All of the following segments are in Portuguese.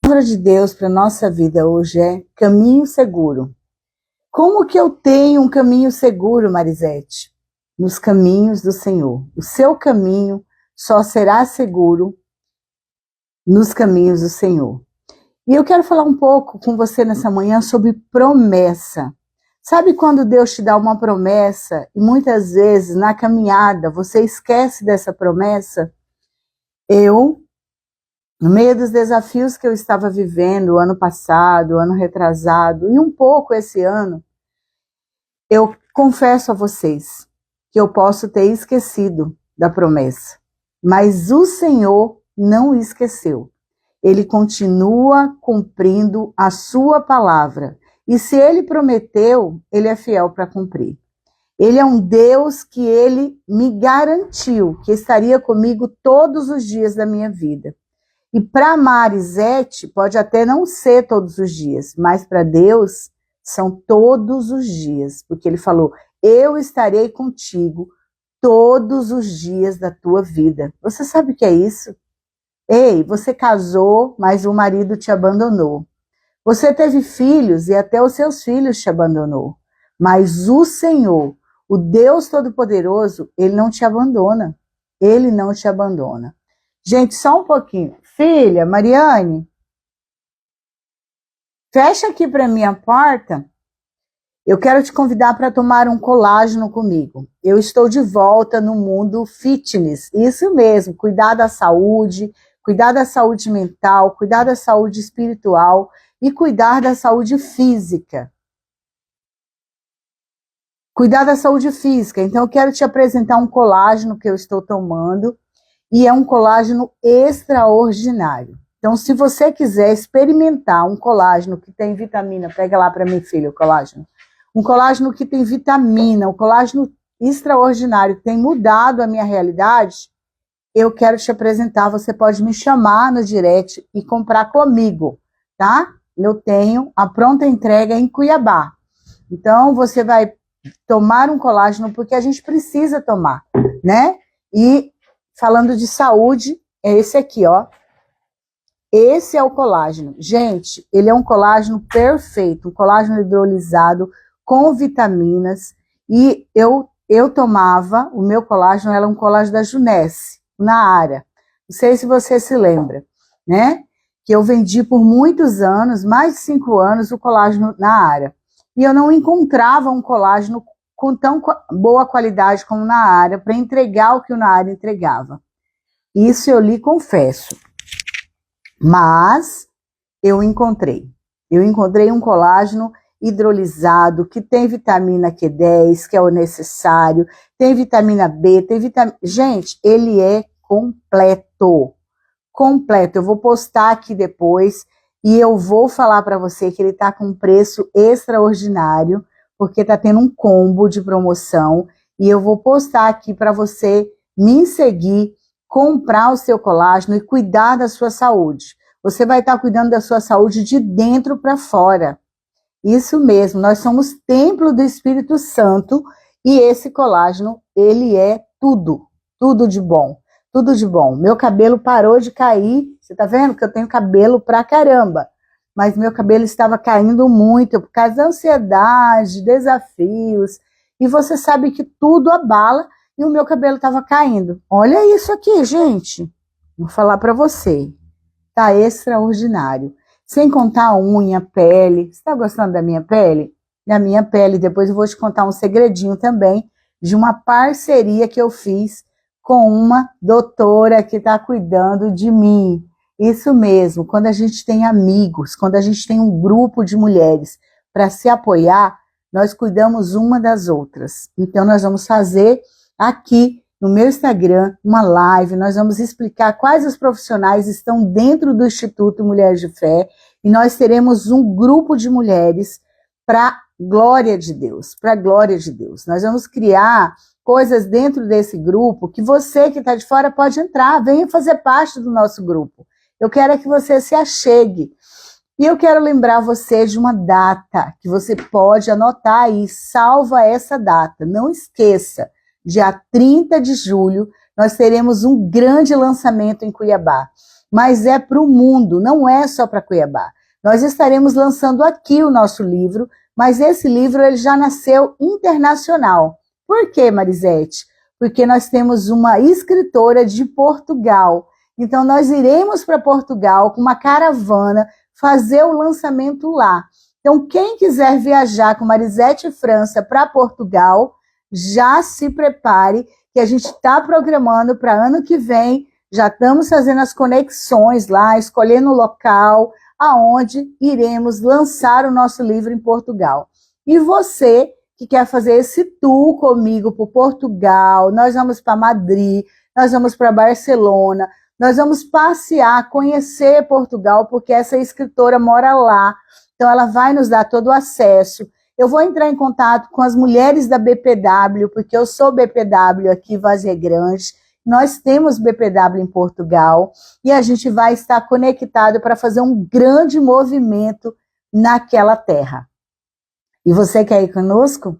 palavra de Deus para a nossa vida hoje é caminho seguro. Como que eu tenho um caminho seguro, Marisete? Nos caminhos do Senhor. O seu caminho só será seguro nos caminhos do Senhor. E eu quero falar um pouco com você nessa manhã sobre promessa. Sabe quando Deus te dá uma promessa e muitas vezes na caminhada você esquece dessa promessa? No meio dos desafios que eu estava vivendo ano passado, ano retrasado e um pouco esse ano, eu confesso a vocês que eu posso ter esquecido da promessa, mas o Senhor não esqueceu. Ele continua cumprindo a sua palavra. E se ele prometeu, ele é fiel para cumprir. Ele é um Deus que ele me garantiu que estaria comigo todos os dias da minha vida. E para Marisete, pode até não ser todos os dias, mas para Deus são todos os dias. Porque ele falou, eu estarei contigo todos os dias da tua vida. Você sabe o que é isso? Ei, você casou, mas o marido te abandonou. Você teve filhos e até os seus filhos te abandonou. Mas o Senhor, o Deus Todo-Poderoso, ele não te abandona. Ele não te abandona. Gente, só um pouquinho. Filha, Mariane, fecha aqui para mim a porta. Eu quero te convidar para tomar um colágeno comigo. Eu estou de volta no mundo fitness. Isso mesmo, cuidar da saúde mental, cuidar da saúde espiritual e cuidar da saúde física. Cuidar da saúde física. Então, eu quero te apresentar um colágeno que eu estou tomando e é um colágeno extraordinário. Então, se você quiser experimentar um colágeno que tem vitamina, pega lá para mim, filho, o colágeno. Um colágeno que tem vitamina, um colágeno extraordinário, que tem mudado a minha realidade, eu quero te apresentar. Você pode me chamar no direct e comprar comigo, tá? Eu tenho a pronta entrega em Cuiabá. Então, você vai tomar um colágeno porque a gente precisa tomar, né? E falando de saúde, é esse aqui, ó. Esse é o colágeno. Gente, ele é um colágeno perfeito, um colágeno hidrolisado com vitaminas. E eu tomava, o meu colágeno era um colágeno da Junesse, na Ara. Não sei se você se lembra, né? Que eu vendi por muitos anos, mais de 5 anos, o colágeno na Ara. E eu não encontrava um colágeno com tão boa qualidade como na Ara, para entregar o que o Naara entregava. Isso eu lhe confesso. Mas eu encontrei. Eu encontrei um colágeno hidrolisado, que tem vitamina Q10, que é o necessário, tem vitamina B, tem vitamina... Gente, ele é completo. Completo. Eu vou postar aqui depois e eu vou falar para você que ele está com um preço extraordinário, porque está tendo um combo de promoção, e eu vou postar aqui para você me seguir, comprar o seu colágeno e cuidar da sua saúde. Você vai estar cuidando da sua saúde de dentro para fora. Isso mesmo, nós somos templo do Espírito Santo e esse colágeno, ele é tudo de bom. Tudo de bom. Meu cabelo parou de cair. Você tá vendo que eu tenho cabelo pra caramba. Mas meu cabelo estava caindo muito por causa da ansiedade, desafios. E você sabe que tudo abala e o meu cabelo estava caindo. Olha isso aqui, gente. Vou falar pra você. Tá extraordinário. Sem contar a unha, pele. Você tá gostando da minha pele? Da minha pele. Depois eu vou te contar um segredinho também de uma parceria que eu fiz com uma doutora que está cuidando de mim. Isso mesmo, quando a gente tem amigos, quando a gente tem um grupo de mulheres para se apoiar, nós cuidamos uma das outras. Então, nós vamos fazer aqui no meu Instagram uma live, nós vamos explicar quais os profissionais estão dentro do Instituto Mulheres de Fé, e nós teremos um grupo de mulheres para glória de Deus, para glória de Deus. Nós vamos criar coisas dentro desse grupo que você que está de fora pode entrar, venha fazer parte do nosso grupo. Eu quero que você se achegue. E eu quero lembrar você de uma data que você pode anotar aí, salva essa data, não esqueça. Dia 30 de julho, nós teremos um grande lançamento em Cuiabá. mas é para o mundo, não é só para Cuiabá. Nós estaremos lançando aqui o nosso livro, mas esse livro ele já nasceu internacional. Por quê, Marisete? Porque nós temos uma escritora de Portugal. Então, nós iremos para Portugal com uma caravana fazer o lançamento lá. Então, quem quiser viajar com Marisete França para Portugal, já se prepare, que a gente está programando para ano que vem, já estamos fazendo as conexões lá, escolhendo o local aonde iremos lançar o nosso livro em Portugal. E você que quer fazer esse tour comigo para Portugal, nós vamos para Madrid, nós vamos para Barcelona, nós vamos passear, conhecer Portugal, porque essa escritora mora lá, então ela vai nos dar todo o acesso. Eu vou entrar em contato com as mulheres da BPW, porque eu sou BPW aqui em Várzea Grande, nós temos BPW em Portugal, e a gente vai estar conectado para fazer um grande movimento naquela terra. E você quer ir conosco?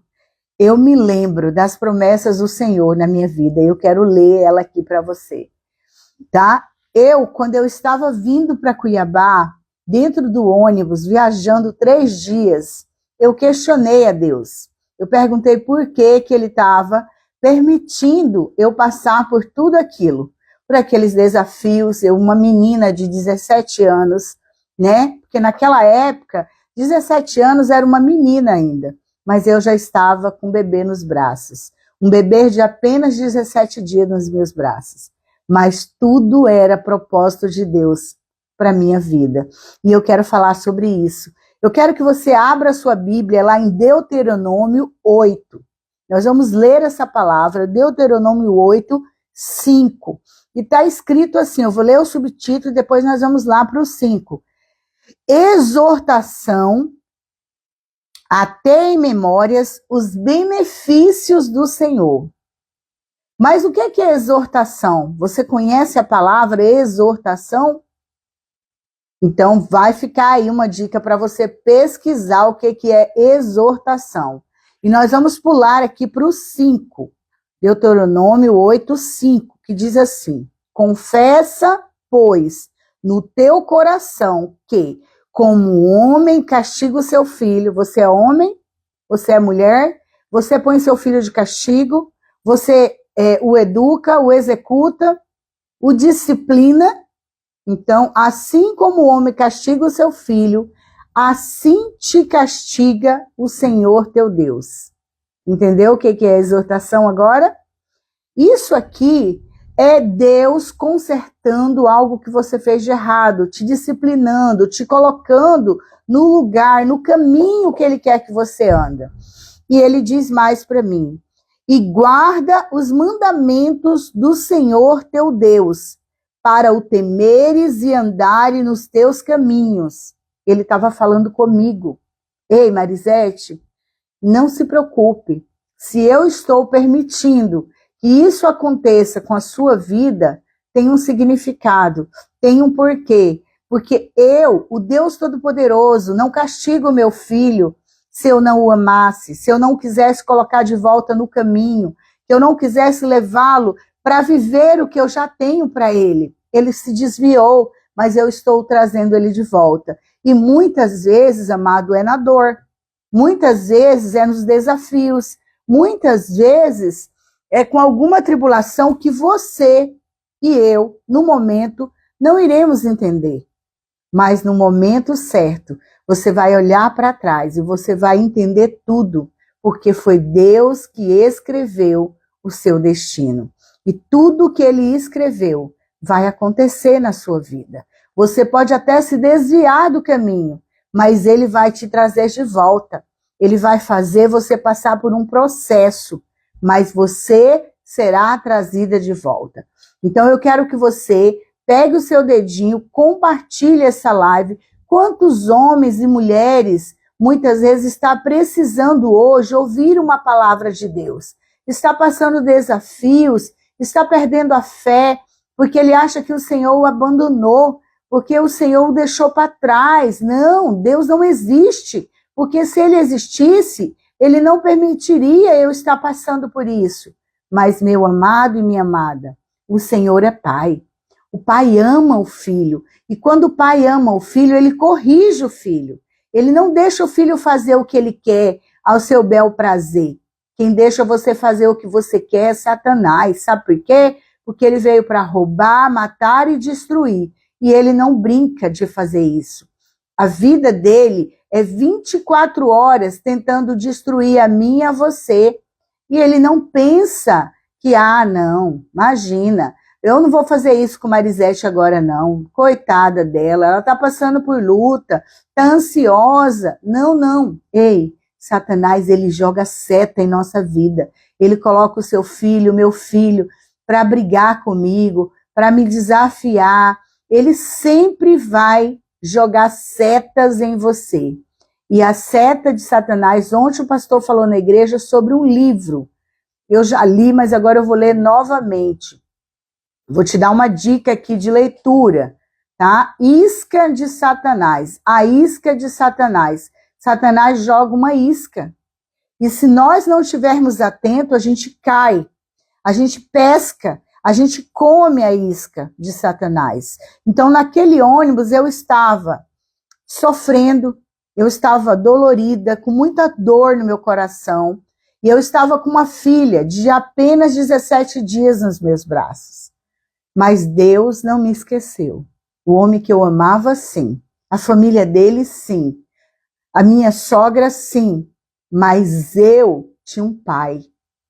Eu me lembro das promessas do Senhor na minha vida, e eu quero ler ela aqui para você. Tá? Quando eu estava vindo para Cuiabá, dentro do ônibus, viajando 3 dias, eu questionei a Deus. Eu perguntei por que ele estava permitindo eu passar por tudo aquilo, por aqueles desafios. Eu, uma menina de 17 anos, né? Porque naquela época, 17 anos era uma menina ainda, mas eu já estava com um bebê nos braços. Um bebê de apenas 17 dias nos meus braços. Mas tudo era propósito de Deus para a minha vida. E eu quero falar sobre isso. Eu quero que você abra a sua Bíblia lá em Deuteronômio 8. Nós vamos ler essa palavra, Deuteronômio 8, 5. E está escrito assim, eu vou ler o subtítulo e depois nós vamos lá para o 5. Exortação a ter em memórias os benefícios do Senhor. Mas o que é exortação? Você conhece a palavra exortação? Então, vai ficar aí uma dica para você pesquisar o que é exortação. E nós vamos pular aqui para o 5, Deuteronômio 8, 5, que diz assim: confessa, pois, no teu coração que, como o homem castiga o seu filho, você é homem, você é mulher, você põe seu filho de castigo, você o educa, o executa, o disciplina. Então, assim como o homem castiga o seu filho, assim te castiga o Senhor teu Deus. Entendeu o que é exortação agora? Isso aqui é Deus consertando algo que você fez de errado, te disciplinando, te colocando no lugar, no caminho que Ele quer que você anda. E Ele diz mais para mim: e guarda os mandamentos do Senhor teu Deus, para o temeres e andares nos teus caminhos. Ele estava falando comigo. Ei, Marisete, não se preocupe. Se eu estou permitindo que isso aconteça com a sua vida, tem um significado, tem um porquê. Porque eu, o Deus Todo-Poderoso, não castigo o meu filho se eu não o amasse, se eu não quisesse colocar de volta no caminho, se eu não quisesse levá-lo para viver o que eu já tenho para ele. Ele se desviou, mas eu estou trazendo ele de volta. E muitas vezes, amado, é na dor. Muitas vezes é nos desafios. Muitas vezes é com alguma tribulação que você e eu, no momento, não iremos entender. Mas no momento certo, você vai olhar para trás e você vai entender tudo, porque foi Deus que escreveu o seu destino. E tudo que Ele escreveu vai acontecer na sua vida. Você pode até se desviar do caminho, mas Ele vai te trazer de volta. Ele vai fazer você passar por um processo, mas você será trazida de volta. Então eu quero que você pegue o seu dedinho, compartilhe essa live. Quantos homens e mulheres muitas vezes está precisando hoje ouvir uma palavra de Deus? Está passando desafios, está perdendo a fé, porque ele acha que o Senhor o abandonou, porque o Senhor o deixou para trás. Não, Deus não existe, porque se ele existisse, ele não permitiria eu estar passando por isso. Mas, meu amado e minha amada, o Senhor é Pai. O pai ama o filho. E quando o pai ama o filho, ele corrige o filho. Ele não deixa o filho fazer o que ele quer ao seu bel prazer. Quem deixa você fazer o que você quer é Satanás. Sabe por quê? Porque ele veio para roubar, matar e destruir. E ele não brinca de fazer isso. A vida dele é 24 horas tentando destruir a mim e a você. E ele não pensa que, não, imagina, eu não vou fazer isso com Marisete agora não. Coitada dela, ela está passando por luta, está ansiosa. Não. Ei, Satanás, ele joga seta em nossa vida. Ele coloca o seu filho, meu filho, para brigar comigo, para me desafiar. Ele sempre vai jogar setas em você. E a seta de Satanás, ontem o pastor falou na igreja sobre um livro. Eu já li, mas agora eu vou ler novamente. Vou te dar uma dica aqui de leitura, tá? Isca de Satanás. A isca de Satanás. Satanás joga uma isca. E se nós não estivermos atentos, a gente cai. A gente pesca. A gente come a isca de Satanás. Então, naquele ônibus, eu estava sofrendo. Eu estava dolorida, com muita dor no meu coração. E eu estava com uma filha de apenas 17 dias nos meus braços. Mas Deus não me esqueceu. O homem que eu amava, sim. A família dele, sim. A minha sogra, sim. Mas eu tinha um pai.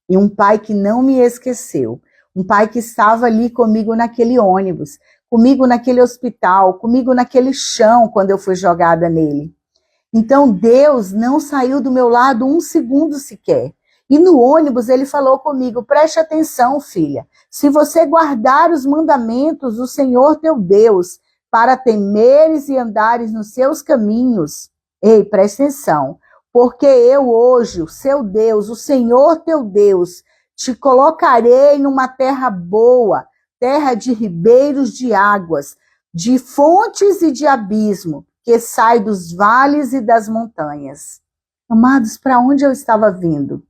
E um pai que não me esqueceu. Um pai que estava ali comigo naquele ônibus. Comigo naquele hospital. Comigo naquele chão quando eu fui jogada nele. Então Deus não saiu do meu lado um segundo sequer. E no ônibus ele falou comigo, preste atenção, filha, se você guardar os mandamentos do Senhor teu Deus, para temeres e andares nos seus caminhos, ei, preste atenção, porque eu hoje, o seu Deus, o Senhor teu Deus, te colocarei numa terra boa, terra de ribeiros de águas, de fontes e de abismo, que sai dos vales e das montanhas. Amados, para onde eu estava vindo?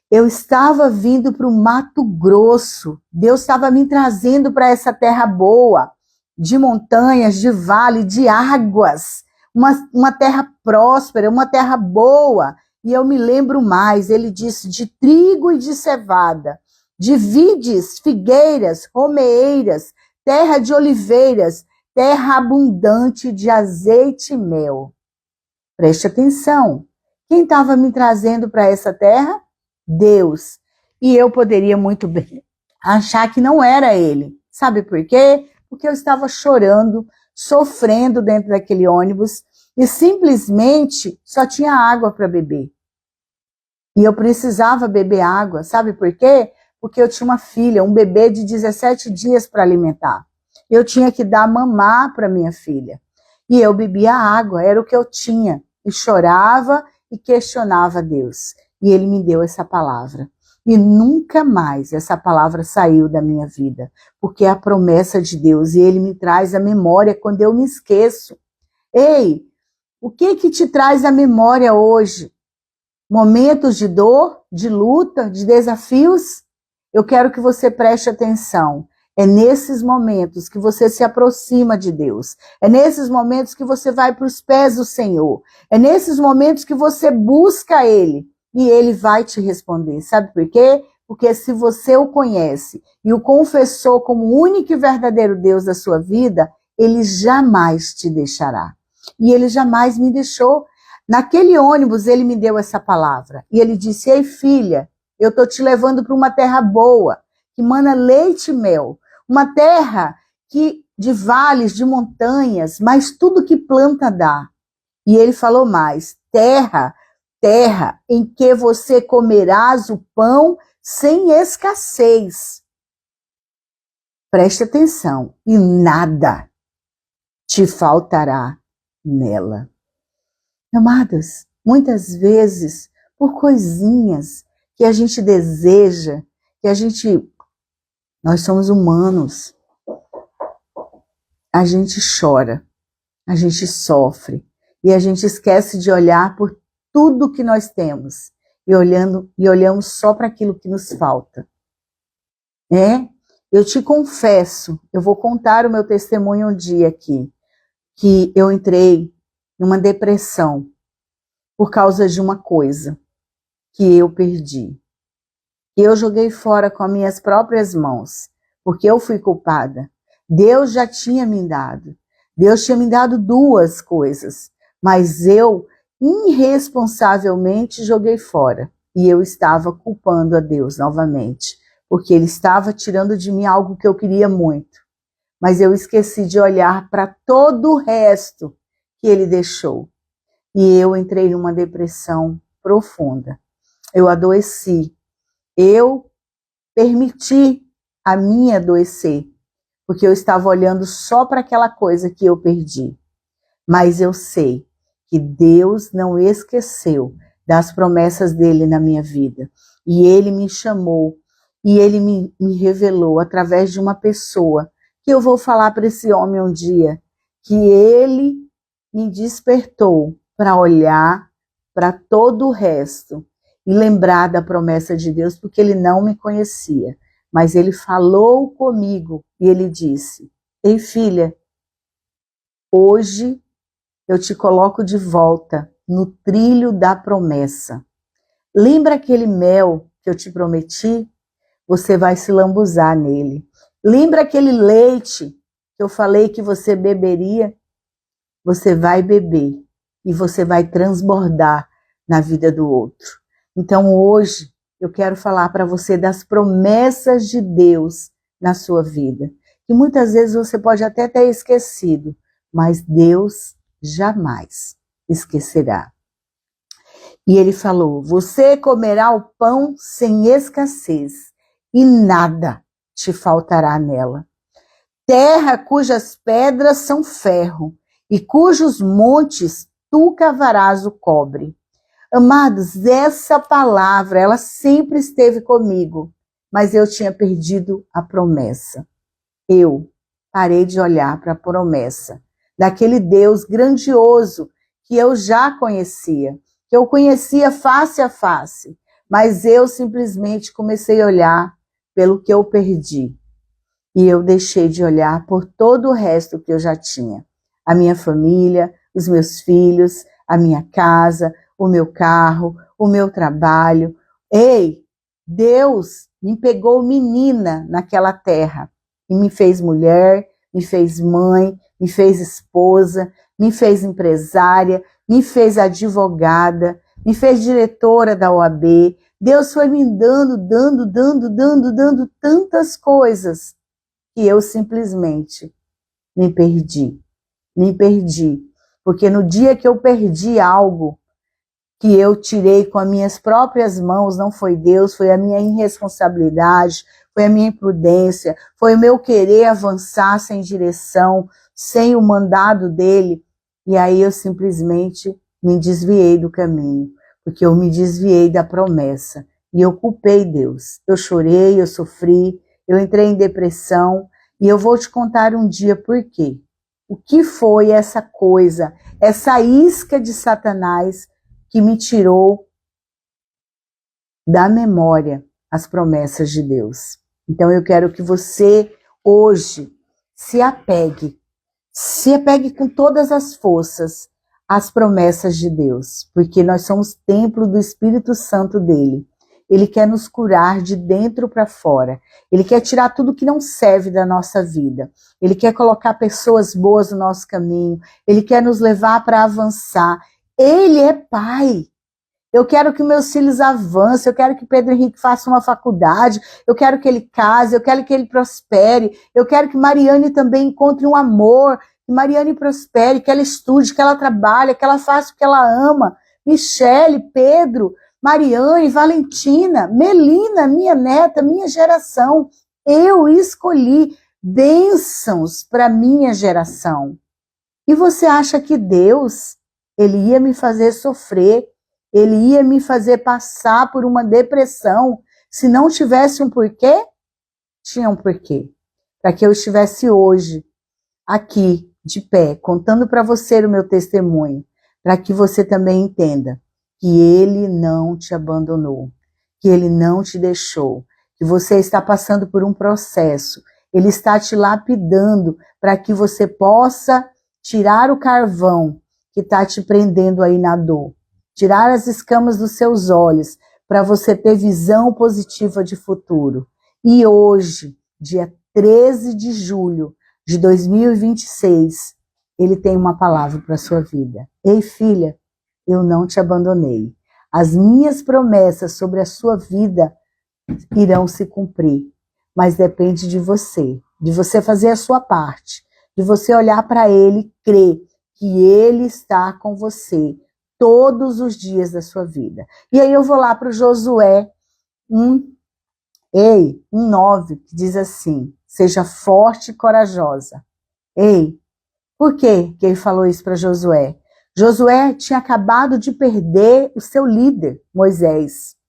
Eu estava vindo para o Mato Grosso. Deus estava me trazendo para essa terra boa, de montanhas, de vale, de águas. Uma terra próspera, uma terra boa. E eu me lembro mais, ele disse, de trigo e de cevada, de vides, figueiras, romeeiras, terra de oliveiras, terra abundante de azeite e mel. Preste atenção. Quem estava me trazendo para essa terra? Deus. E eu poderia muito bem achar que não era ele. Sabe por quê? Porque eu estava chorando, sofrendo dentro daquele ônibus e simplesmente só tinha água para beber. E eu precisava beber água. Sabe por quê? Porque eu tinha uma filha, um bebê de 17 dias para alimentar. Eu tinha que dar mamar para minha filha. E eu bebia água, era o que eu tinha. E chorava e questionava Deus. E ele me deu essa palavra. E nunca mais essa palavra saiu da minha vida. Porque é a promessa de Deus. E ele me traz a memória quando eu me esqueço. Ei, o que te traz a memória hoje? Momentos de dor, de luta, de desafios? Eu quero que você preste atenção. É nesses momentos que você se aproxima de Deus. É nesses momentos que você vai para os pés do Senhor. É nesses momentos que você busca Ele. E Ele vai te responder. Sabe por quê? Porque se você o conhece e o confessou como o único e verdadeiro Deus da sua vida, Ele jamais te deixará. E Ele jamais me deixou. Naquele ônibus, Ele me deu essa palavra. E Ele disse, ei filha, eu estou te levando para uma terra boa, que mana leite e mel. Uma terra de vales, de montanhas, mas tudo que planta dá. E Ele falou mais, terra em que você comerás o pão sem escassez. Preste atenção, e nada te faltará nela. Amados, muitas vezes, por coisinhas que a gente deseja, nós somos humanos, a gente chora, a gente sofre, e a gente esquece de olhar por tudo que nós temos, e olhamos só para aquilo que nos falta. Eu te confesso, eu vou contar o meu testemunho um dia aqui, que eu entrei numa depressão por causa de uma coisa que eu perdi. Que eu joguei fora com as minhas próprias mãos, porque eu fui culpada. Deus já tinha me dado. Deus tinha me dado duas coisas, mas eu irresponsavelmente joguei fora. E eu estava culpando a Deus novamente, porque Ele estava tirando de mim algo que eu queria muito. Mas eu esqueci de olhar para todo o resto que Ele deixou. E eu entrei numa depressão profunda. Eu adoeci. Eu permiti a mim adoecer, porque eu estava olhando só para aquela coisa que eu perdi. Mas eu sei que Deus não esqueceu das promessas dele na minha vida. E ele me chamou, e ele me revelou através de uma pessoa, que eu vou falar para esse homem um dia, que ele me despertou para olhar para todo o resto e lembrar da promessa de Deus, porque ele não me conhecia. Mas ele falou comigo e ele disse: ei, filha, hoje eu te coloco de volta no trilho da promessa. Lembra aquele mel que eu te prometi? Você vai se lambuzar nele. Lembra aquele leite que eu falei que você beberia? Você vai beber e você vai transbordar na vida do outro. Então hoje eu quero falar para você das promessas de Deus na sua vida, que muitas vezes você pode até ter esquecido, mas Deus jamais esquecerá. E ele falou: você comerá o pão sem escassez e nada te faltará nela. Terra cujas pedras são ferro e cujos montes tu cavarás o cobre. Amados, essa palavra, ela sempre esteve comigo, mas eu tinha perdido a promessa. Eu parei de olhar para a promessa daquele Deus grandioso que eu já conhecia, que eu conhecia face a face, mas eu simplesmente comecei a olhar pelo que eu perdi. E eu deixei de olhar por todo o resto que eu já tinha. A minha família, os meus filhos, a minha casa, o meu carro, o meu trabalho. Ei, Deus me pegou menina naquela terra e me fez mulher, me fez mãe, me fez esposa, me fez empresária, me fez advogada, me fez diretora da OAB. Deus foi me dando tantas coisas que eu simplesmente me perdi. Me perdi. Porque no dia que eu perdi algo que eu tirei com as minhas próprias mãos, não foi Deus, foi a minha irresponsabilidade, foi a minha imprudência, foi o meu querer avançar sem direção, sem o mandado dele. E aí eu simplesmente me desviei do caminho, porque eu me desviei da promessa. E eu culpei Deus. Eu chorei, eu sofri, eu entrei em depressão. E eu vou te contar um dia por quê. O que foi essa coisa, essa isca de Satanás que me tirou da memória as promessas de Deus. Então eu quero que você hoje se apegue com todas as forças às promessas de Deus, porque nós somos templo do Espírito Santo dele. Ele quer nos curar de dentro para fora. Ele quer tirar tudo que não serve da nossa vida. Ele quer colocar pessoas boas no nosso caminho. Ele quer nos levar para avançar. Ele é pai. Eu quero que meus filhos avancem, eu quero que Pedro Henrique faça uma faculdade, eu quero que ele case, eu quero que ele prospere, eu quero que Mariane também encontre um amor, que Mariane prospere, que ela estude, que ela trabalhe, que ela faça o que ela ama. Michele, Pedro, Mariane, Valentina, Melina, minha neta, minha geração. Eu escolhi bênçãos para minha geração. E você acha que Deus, ele ia me fazer sofrer, ele ia me fazer passar por uma depressão se não tivesse um porquê? Tinha um porquê. Para que eu estivesse hoje aqui, de pé, contando para você o meu testemunho, para que você também entenda que ele não te abandonou, que ele não te deixou, que você está passando por um processo. Ele está te lapidando para que você possa tirar o carvão que está te prendendo aí na dor. Tirar as escamas dos seus olhos para você ter visão positiva de futuro. E hoje, dia 13 de julho de 2026, ele tem uma palavra para a sua vida. Ei, filha, eu não te abandonei. As minhas promessas sobre a sua vida irão se cumprir. Mas depende de você fazer a sua parte, de você olhar para ele e crer que ele está com você todos os dias da sua vida. E aí eu vou lá para o Josué 1:9, que diz assim: seja forte e corajosa. Ei, por que ele falou isso para Josué? Josué tinha acabado de perder o seu líder, Moisés.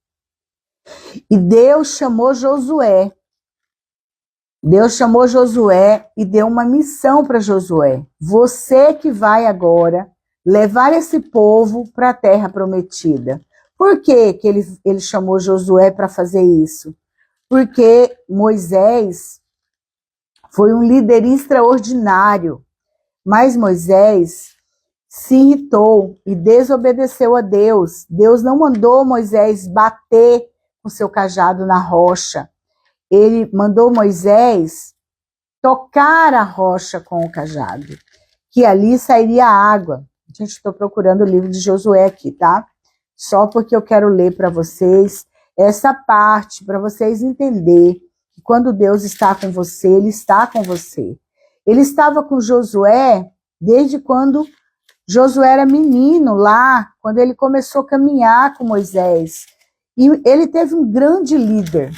E Deus chamou Josué. Deus chamou Josué e deu uma missão para Josué. Você que vai agora levar esse povo para a terra prometida. Por que ele chamou Josué para fazer isso? Porque Moisés foi um líder extraordinário, mas Moisés se irritou e desobedeceu a Deus. Deus não mandou Moisés bater com seu cajado na rocha. Ele mandou Moisés tocar a rocha com o cajado, que ali sairia água. Gente, estou procurando o livro de Josué aqui, tá? Só porque eu quero ler para vocês essa parte, para vocês entenderem que quando Deus está com você, Ele está com você. Ele estava com Josué desde quando Josué era menino lá, quando ele começou a caminhar com Moisés. E ele teve um grande líder.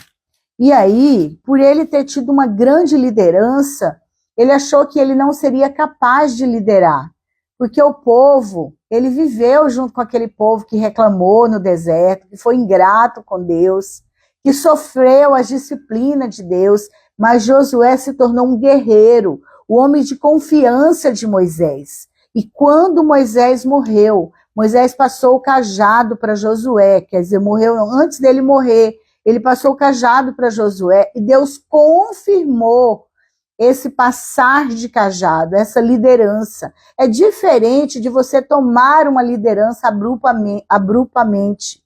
E aí, por ele ter tido uma grande liderança, ele achou que ele não seria capaz de liderar. Porque o povo, ele viveu junto com aquele povo que reclamou no deserto, que foi ingrato com Deus, que sofreu a disciplina de Deus, mas Josué se tornou um guerreiro, o homem de confiança de Moisés. E quando Moisés morreu, Moisés passou o cajado para Josué, quer dizer, morreu antes dele morrer, ele passou o cajado para Josué e Deus confirmou esse passar de cajado, essa liderança. É diferente de você tomar uma liderança abruptamente.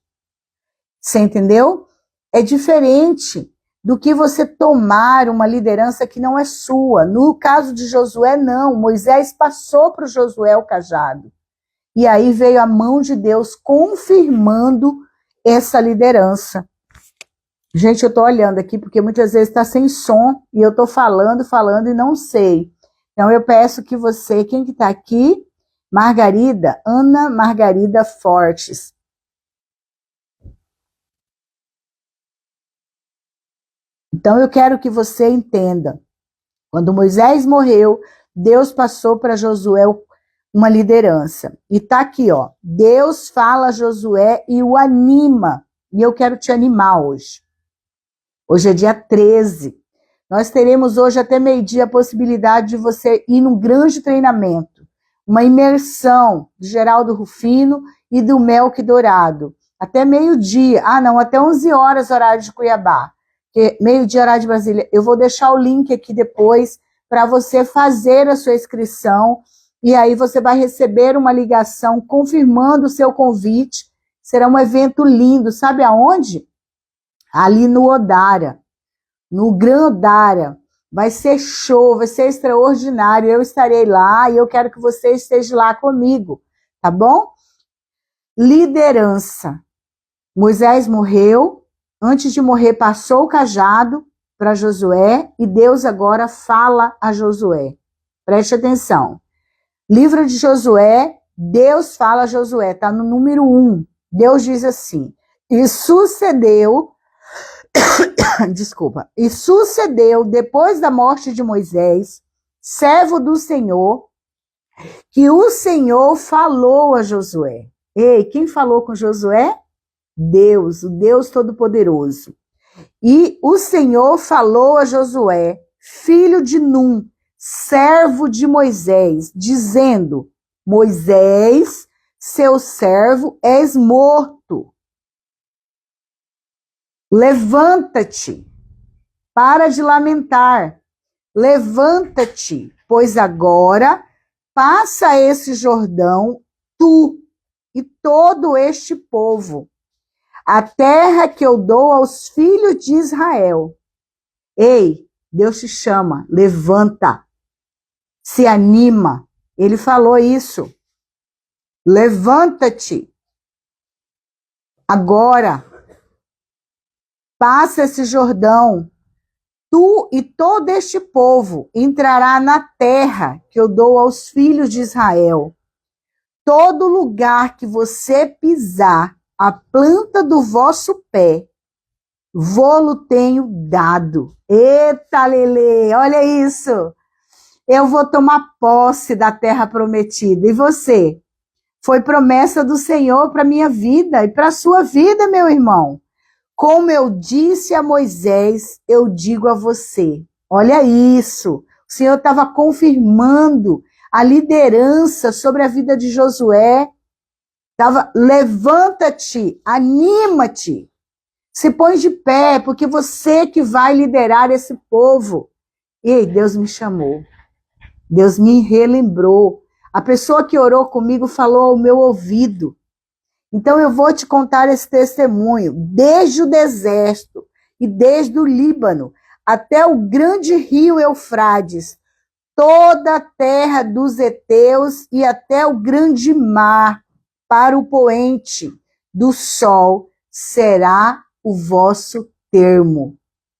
Você entendeu? É diferente do que você tomar uma liderança que não é sua. No caso de Josué, não. Moisés passou para o Josué o cajado. E aí veio a mão de Deus confirmando essa liderança. Gente, eu estou olhando aqui porque muitas vezes está sem som e eu estou falando e não sei. Então eu peço que você, quem que está aqui? Margarida, Ana Margarida Fortes. Então eu quero que você entenda. Quando Moisés morreu, Deus passou para Josué uma liderança. E está aqui, ó. Deus fala a Josué e o anima. E eu quero te animar hoje. Hoje é dia 13. Nós teremos hoje até meio-dia a possibilidade de você ir num grande treinamento. Uma imersão de Geraldo Rufino e do Melk Dourado. Até meio-dia. Ah, não, até 11 horas, horário de Cuiabá. Meio-dia, horário de Brasília. Eu vou deixar o link aqui depois para você fazer a sua inscrição. E aí você vai receber uma ligação confirmando o seu convite. Será um evento lindo. Sabe aonde? Ali no Odara, no Gran Odara. Vai ser show, vai ser extraordinário. Eu estarei lá e eu quero que você esteja lá comigo, tá bom? Liderança. Moisés morreu, antes de morrer passou o cajado para Josué e Deus agora fala a Josué. Preste atenção. Livro de Josué, Deus fala a Josué, tá no número 1. Deus diz assim: e sucedeu e sucedeu depois da morte de Moisés, servo do Senhor, que o Senhor falou a Josué. Ei, quem falou com Josué? Deus, o Deus Todo-Poderoso. E o Senhor falou a Josué, filho de Num, servo de Moisés, dizendo: Moisés, seu servo, és morto. Levanta-te, para de lamentar. Levanta-te, pois agora passa esse Jordão, tu e todo este povo, a terra que eu dou aos filhos de Israel. Ei, Deus te chama, levanta, se anima. Ele falou isso. Levanta-te. Agora, passa esse Jordão. Tu e todo este povo entrará na terra que eu dou aos filhos de Israel. Todo lugar que você pisar, a planta do vosso pé, vô-lo tenho dado. Eita, Lelê, olha isso. Eu vou tomar posse da terra prometida. E você? Foi promessa do Senhor para minha vida e para a sua vida, meu irmão. Como eu disse a Moisés, eu digo a você. Olha isso. O Senhor estava confirmando a liderança sobre a vida de Josué. Levanta-te, anima-te. Se põe de pé, porque você que vai liderar esse povo. E Deus me chamou. Deus me relembrou. A pessoa que orou comigo falou ao meu ouvido. Então eu vou te contar esse testemunho. Desde o deserto e desde o Líbano até o grande rio Eufrates, toda a terra dos heteus e até o grande mar, para o poente do sol, será o vosso termo.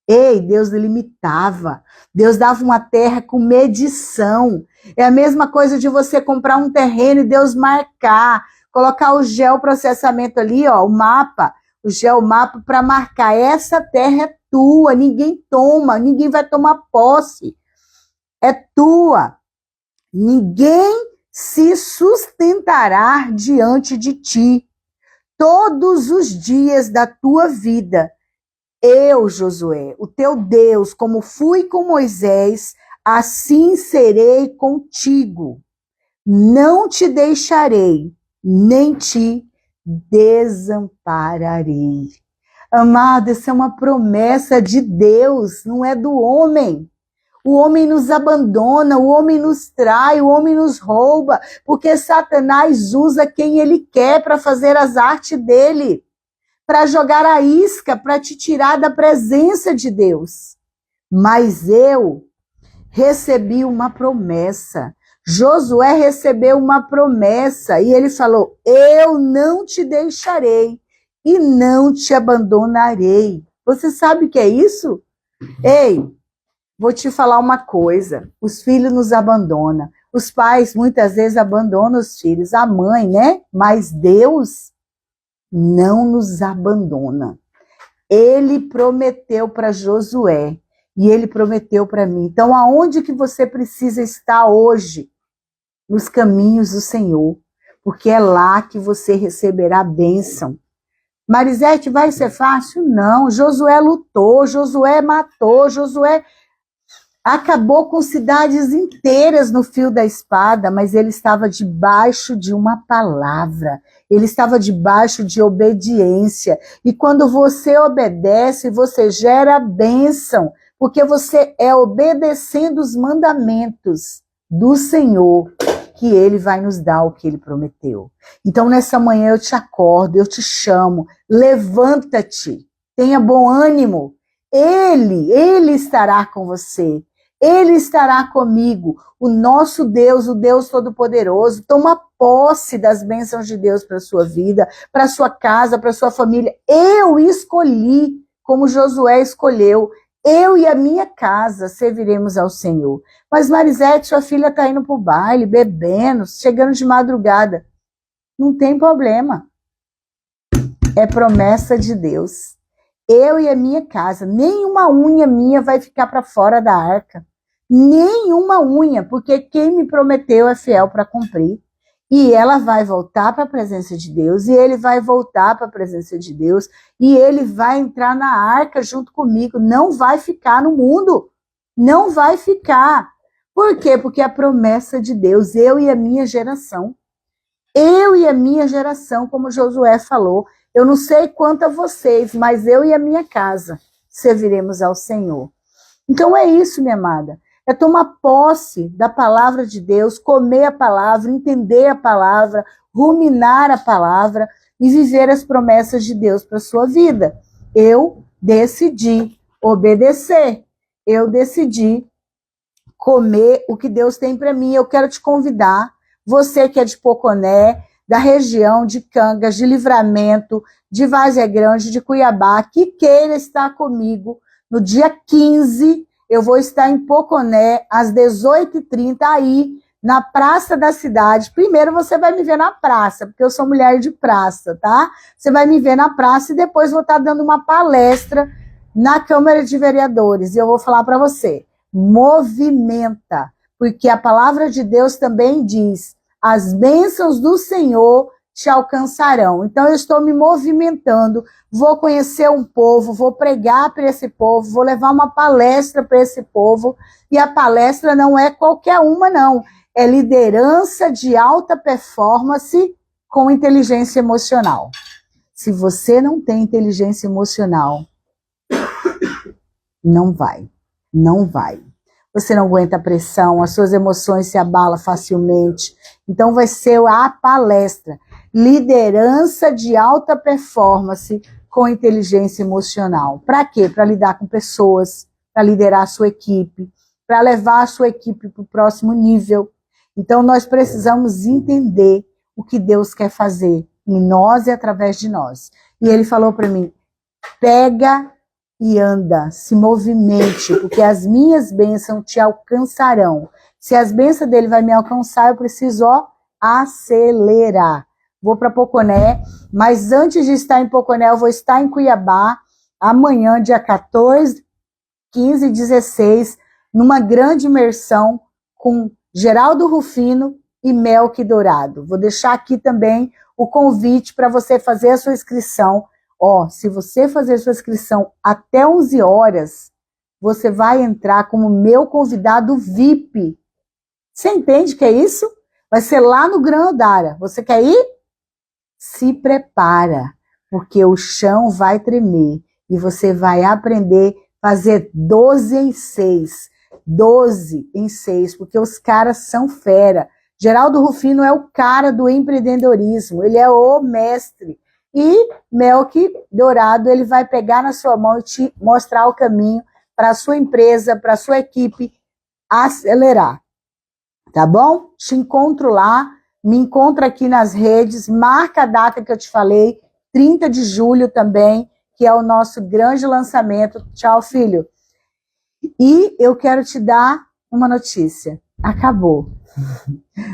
Ei, Deus delimitava. Deus dava uma terra com medição. É a mesma coisa de você comprar um terreno e Deus marcar, colocar o geoprocessamento ali, ó, o geomapa para marcar. Essa terra é tua, ninguém toma, ninguém vai tomar posse. É tua. Ninguém se sustentará diante de ti todos os dias da tua vida. Eu, Josué, o teu Deus, como fui com Moisés, assim serei contigo. Não te deixarei, nem te desampararei. Amado, essa é uma promessa de Deus, não é do homem. O homem nos abandona, o homem nos trai, o homem nos rouba, porque Satanás usa quem ele quer para fazer as artes dele, para jogar a isca, para te tirar da presença de Deus. Mas eu recebi uma promessa. Josué recebeu uma promessa e ele falou: eu não te deixarei e não te abandonarei. Você sabe o que é isso? Ei, vou te falar uma coisa. Os filhos nos abandonam. Os pais muitas vezes abandonam os filhos. A mãe, né? Mas Deus não nos abandona. Ele prometeu para Josué e ele prometeu para mim. Então, aonde que você precisa estar hoje? Nos caminhos do Senhor, porque é lá que você receberá a bênção. Marisete, vai ser fácil? Não. Josué lutou, Josué matou, Josué acabou com cidades inteiras no fio da espada, mas ele estava debaixo de uma palavra, ele estava debaixo de obediência. E quando você obedece, você gera bênção, porque você é obedecendo os mandamentos do Senhor que ele vai nos dar o que ele prometeu. Então, nessa manhã eu te acordo, eu te chamo, levanta-te, tenha bom ânimo. Ele estará com você. Ele estará comigo. O nosso Deus, o Deus Todo-Poderoso, toma posse das bênçãos de Deus para a sua vida, para a sua casa, para a sua família. Eu escolhi, como Josué escolheu. Eu e a minha casa serviremos ao Senhor. Mas Marisete, sua filha está indo para o baile, bebendo, chegando de madrugada. Não tem problema. É promessa de Deus. Eu e a minha casa, nenhuma unha minha vai ficar para fora da arca. Nenhuma unha, porque quem me prometeu é fiel para cumprir. E ela vai voltar para a presença de Deus, e ele vai voltar para a presença de Deus, e ele vai entrar na arca junto comigo. Não vai ficar no mundo. Não vai ficar. Por quê? Porque a promessa de Deus, eu e a minha geração. Eu e a minha geração, como Josué falou, eu não sei quanto a vocês, mas eu e a minha casa serviremos ao Senhor. Então é isso, minha amada. É tomar posse da palavra de Deus, comer a palavra, entender a palavra, ruminar a palavra e viver as promessas de Deus para a sua vida. Eu decidi obedecer. Eu decidi comer o que Deus tem para mim. Eu quero te convidar, você que é de Poconé, da região de Cangas, de Livramento, de Várzea Grande, de Cuiabá, que queira estar comigo no dia 15, eu vou estar em Poconé, às 18h30, aí, na Praça da Cidade. Primeiro você vai me ver na praça, porque eu sou mulher de praça, tá? Você vai me ver na praça e depois vou estar dando uma palestra na Câmara de Vereadores. E eu vou falar para você, movimenta, porque a palavra de Deus também diz, as bênçãos do Senhor te alcançarão. Então eu estou me movimentando, vou conhecer um povo, vou pregar para esse povo, vou levar uma palestra para esse povo, e a palestra não é qualquer uma, não. É liderança de alta performance com inteligência emocional. Se você não tem inteligência emocional, não vai. Não vai. Você não aguenta a pressão, as suas emoções se abalam facilmente. Então vai ser a palestra. Liderança de alta performance com inteligência emocional. Para quê? Para lidar com pessoas, para liderar a sua equipe, para levar a sua equipe para o próximo nível. Então nós precisamos entender o que Deus quer fazer em nós e através de nós. E ele falou para mim, pega e anda, se movimente, porque as minhas bênçãos te alcançarão. Se as bênçãos dele vai me alcançar, eu preciso, acelerar. Vou para Poconé, mas antes de estar em Poconé, eu vou estar em Cuiabá, amanhã, dia 14, 15 e 16, numa grande imersão com Geraldo Rufino e Melqui Dourado. Vou deixar aqui também o convite para você fazer a sua inscrição. Se você fazer sua inscrição até 11 horas, você vai entrar como meu convidado VIP. Você entende o que é isso? Vai ser lá no Gran Odara. Você quer ir? Se prepara, porque o chão vai tremer e você vai aprender a fazer 12 em 6. 12 em 6, porque os caras são fera. Geraldo Rufino é o cara do empreendedorismo, ele é o mestre. E Melqui Dourado, ele vai pegar na sua mão e te mostrar o caminho para a sua empresa, para a sua equipe acelerar. Tá bom? Te encontro lá, me encontra aqui nas redes, marca a data que eu te falei, 30 de julho também, que é o nosso grande lançamento. Tchau, filho. E eu quero te dar uma notícia. Acabou.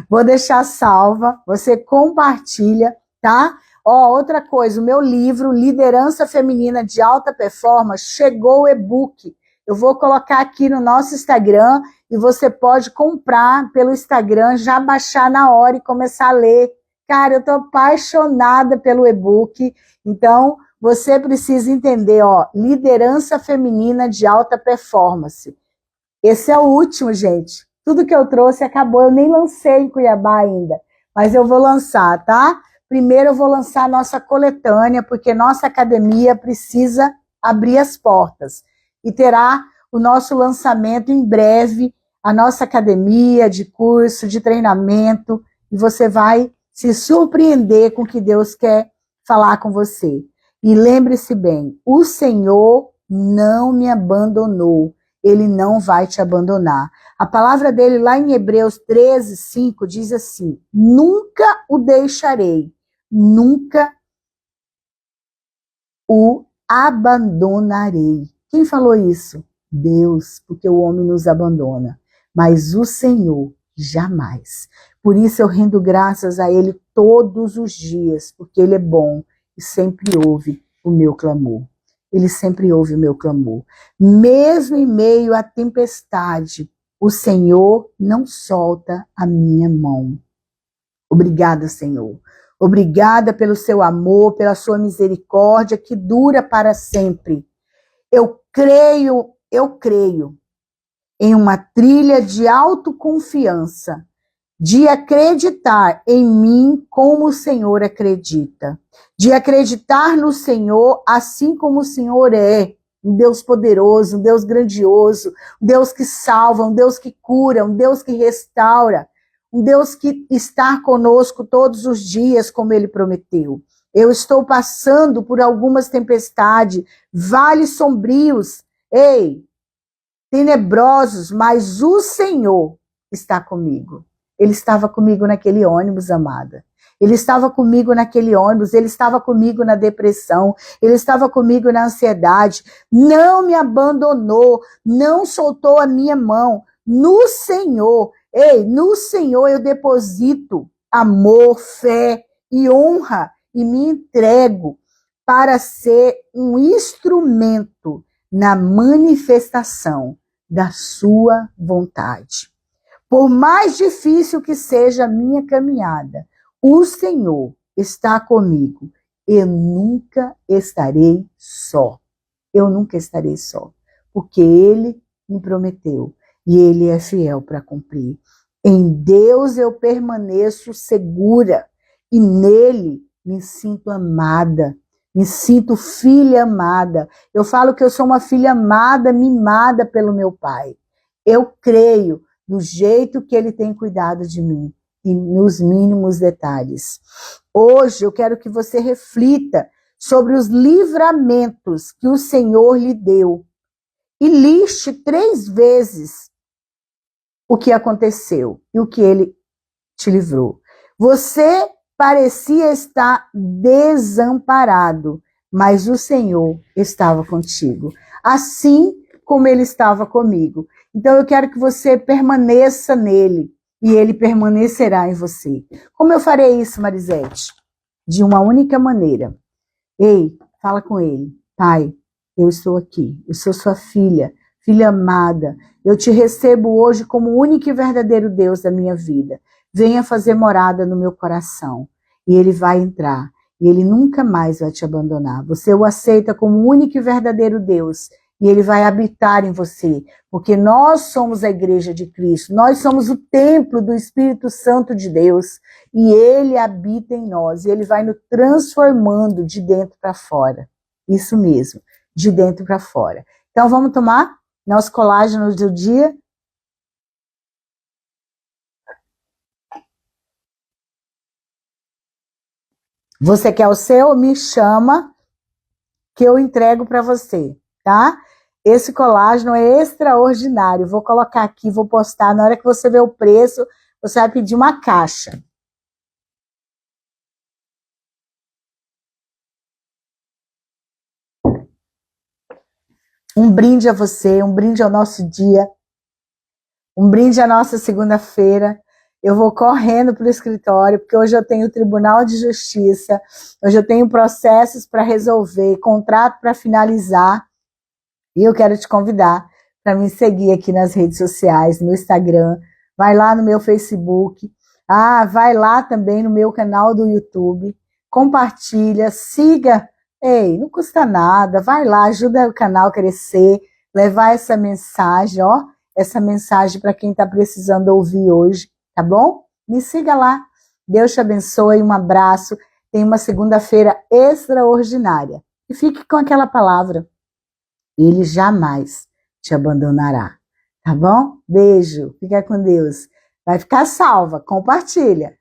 Vou deixar salva, você compartilha, tá? Outra coisa, o meu livro, Liderança Feminina de Alta Performance, chegou o e-book. Eu vou colocar aqui no nosso Instagram e você pode comprar pelo Instagram, já baixar na hora e começar a ler. Cara, eu tô apaixonada pelo e-book. Então, você precisa entender, liderança feminina de alta performance. Esse é o último, gente. Tudo que eu trouxe acabou, eu nem lancei em Cuiabá ainda, mas eu vou lançar, tá? Primeiro eu vou lançar a nossa coletânea, porque nossa academia precisa abrir as portas. E terá o nosso lançamento em breve, a nossa academia de curso, de treinamento, e você vai se surpreender com o que Deus quer falar com você. E lembre-se bem, o Senhor não me abandonou, Ele não vai te abandonar. A palavra dele lá em Hebreus 13, 5 diz assim, nunca o deixarei, nunca o abandonarei. Quem falou isso? Deus, porque o homem nos abandona, mas o Senhor jamais. Por isso eu rendo graças a Ele todos os dias, porque Ele é bom e sempre ouve o meu clamor. Ele sempre ouve o meu clamor. Mesmo em meio à tempestade, o Senhor não solta a minha mão. Obrigada, Senhor. Obrigada pelo seu amor, pela sua misericórdia que dura para sempre. Eu creio em uma trilha de autoconfiança, de acreditar em mim como o Senhor acredita, de acreditar no Senhor assim como o Senhor é, um Deus poderoso, um Deus grandioso, um Deus que salva, um Deus que cura, um Deus que restaura, um Deus que está conosco todos os dias, como Ele prometeu. Eu estou passando por algumas tempestades, vales sombrios, tenebrosos, mas o Senhor está comigo. Ele estava comigo naquele ônibus, amada. Ele estava comigo naquele ônibus, ele estava comigo na depressão, ele estava comigo na ansiedade, não me abandonou, não soltou a minha mão. No Senhor, no Senhor eu deposito amor, fé e honra e me entrego para ser um instrumento na manifestação da sua vontade. Por mais difícil que seja a minha caminhada, o Senhor está comigo. Eu nunca estarei só. Eu nunca estarei só. Porque Ele me prometeu. E Ele é fiel para cumprir. Em Deus eu permaneço segura. E nele me sinto amada. Me sinto filha amada. Eu falo que eu sou uma filha amada, mimada pelo meu Pai. Eu creio do jeito que Ele tem cuidado de mim. E nos mínimos detalhes. Hoje eu quero que você reflita sobre os livramentos que o Senhor lhe deu. E liste 3 vezes o que aconteceu e o que Ele te livrou. Você parecia estar desamparado, mas o Senhor estava contigo. Assim como Ele estava comigo. Então eu quero que você permaneça nele. E Ele permanecerá em você. Como eu farei isso, Marisete? De uma única maneira. Fala com Ele. Pai, eu estou aqui. Eu sou sua filha, filha amada. Eu te recebo hoje como o único e verdadeiro Deus da minha vida. Venha fazer morada no meu coração. E Ele vai entrar. E Ele nunca mais vai te abandonar. Você o aceita como o único e verdadeiro Deus. E Ele vai habitar em você, porque nós somos a igreja de Cristo, nós somos o templo do Espírito Santo de Deus, e Ele habita em nós, e Ele vai nos transformando de dentro para fora. Isso mesmo, de dentro para fora. Então vamos tomar nosso colágeno do dia? Você quer o seu? Me chama, que eu entrego para você, tá? Esse colágeno é extraordinário. Vou colocar aqui, vou postar. Na hora que você ver o preço, você vai pedir uma caixa. Um brinde a você, um brinde ao nosso dia, um brinde à nossa segunda-feira. Eu vou correndo para o escritório, porque hoje eu tenho o Tribunal de Justiça, hoje eu tenho processos para resolver, contrato para finalizar. E eu quero te convidar para me seguir aqui nas redes sociais, no Instagram, vai lá no meu Facebook, vai lá também no meu canal do YouTube, compartilha, siga, não custa nada, vai lá, ajuda o canal a crescer, levar essa mensagem, essa mensagem para quem está precisando ouvir hoje, tá bom? Me siga lá, Deus te abençoe, um abraço, tenha uma segunda-feira extraordinária. E fique com aquela palavra. Ele jamais te abandonará. Tá bom? Beijo. Fica com Deus. Vai ficar salva. Compartilha.